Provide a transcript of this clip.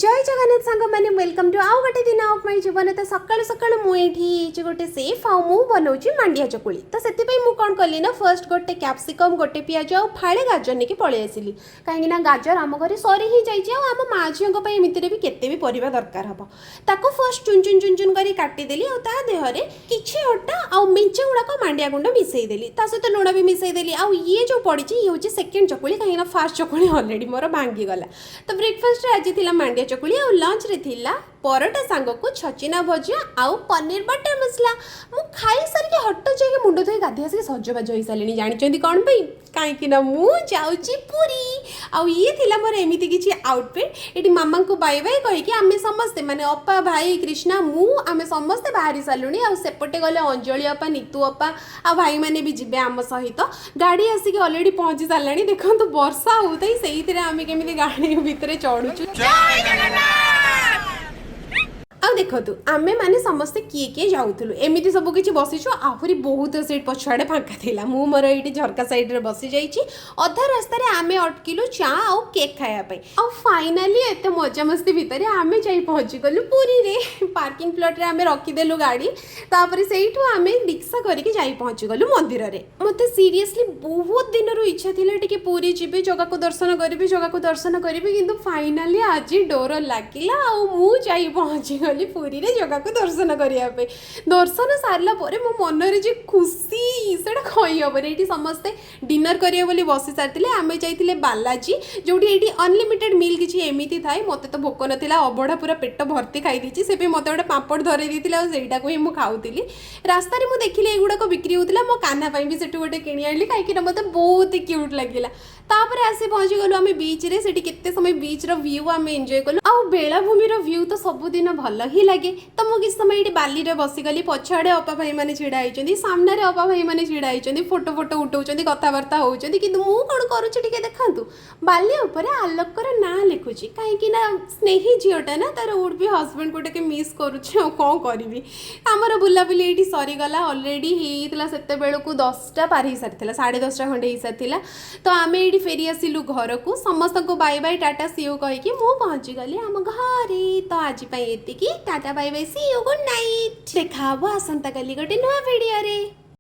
जय जगन्नाथ सांग मैंने वेलकम टू आउ गोटे दिन ऑफ माय जीवन। तो सकाळु सकाळु मुझे गोटे सेफ आउ मु बनाऊँ मांडिया चकुली। तो से कौन कली ना फर्स्ट गोटे कैप्सिकम गोटे पियाज आ फाड़े गाजर नहीं पलि आसली कहीं गाजर आम घर सरी ही जाइए आम माँ झील एमती भी केते भी परिवा दरकार हम ताको फर्स्ट चुन चुन चुन चुन कर काटिदेली आ देहरे किछि अटा आ मेंचे गुड़ाक मांडिया गुंड मिसईदेली सहित लुण भी मिसईदेली आ ये जो पड़ी ये हूँ सेकेंड चकुली कहीं फास्ट चकुली अलरेडी मोर भांगीगला। तो ब्रेकफास्ट आज थी मांडिया चकुली आ लंच रे थिला परोटा सांग को छचिना भजिया आउ पनीर बटर मसला। मु खाई सारिके हट जाइए मुंड धोई गाधी आसिक सजबाज हो सारे जानते कौन पाई कहीं मु जाऊँगी पुरी आउ ये थिला मोर एमिति किछि आउटफिट ये मामा को बाय बाय कहीकि आमे समस्ते माने अपा भाई कृष्णा मु आमे समस्ते बाहरी सारूनी आ सेपटे गले अंजलि अपा नीतू अपा आ भाई माने भी जिबे आम सहित गाड़ी आसिक ऑलरेडी पहुंची साराणी देखो वर्षा होता से आमे केमिति गाड़ी भितर चढ़ुचु। आउ देखु आमे माने समस्ते किए किए जाऊलु एमती सब किसी बसीचु आहरी बहुत सीट पछुआड़े फाँका था मु मोर ये झरका साइड रे बसी जाइए अधा रास्तार आमे अटकिलु चा आउ केक खायापी आ फाइनाली एत मजामस्ती भितर आमे जाई पहुँची गलु पुरी रे पार्किंग प्लॉट रे आमे रखिदेलु गाड़ी तापर सेठू आमे रिक्शा करके जाई पहुँची गलु मंदिर रे। मते सीरियसली बहुत दिन इच्छा थिला टिके पुरी जिबे जगह को दर्शन करी जगह को दर्शन करी किंतु फाइनाली आज डोर लागिला आ मु जाई पहुँची गली पुरी रे जगह को दर्शन करने दर्शन सारला मो मनरे जो खुशी से कहीहबन ये समस्ते डिनर करिए बोली बसी सारी आम जाइए बालाजी जोटी ये अनलिमिटेड मिल किसी एमती थाए मत तो भोक नाला अबड़ा पूरा पेट भर्ती खाई से मत गोटे पापड़ धरे देता ही मुझे खाऊली रास्तार मुझे देखिले युड़ाक बिक्री होता मो काना भी से गोटे किणी आनी कहीं मत बहुत क्यूट लगे तापर आसी पहुँची गलु आम बीच रे सेठी केते समय बीच रो व्यू आम एंजॉय कलु आ बेलाभूमि रो व्यू तो सबुदिन भल ही लगे। तो मुझे किस समय ये बाली रे बसीगली पछाड़े अपा भाई मैंने छिड़ा होती सामने अपा भाई मैंने छिड़ा होती फोटो फोटो उठाऊँ कथबार्ता होती कि मुझे कौन करुँचे देखु बाली उपर आलोकर ना लिखुची कहीं स्नेही झीटा ना तार वुड भी हजबैंड को मिस करुचे कौन करी आमर बुलाबुली ये सरीगला अलरेडी होता से बेलू 10टा पार हो सारी 10:30 खंडे हो सारी। तो आम ये फेरी आसिलु घर को समस्त को बाय बाय टाटा सीओ कहीकि मु पहुँची गली आम घरे। तो आज ये tata bye bye see you good night देखा आसंता कली गोटे नुआ वीडियो रे।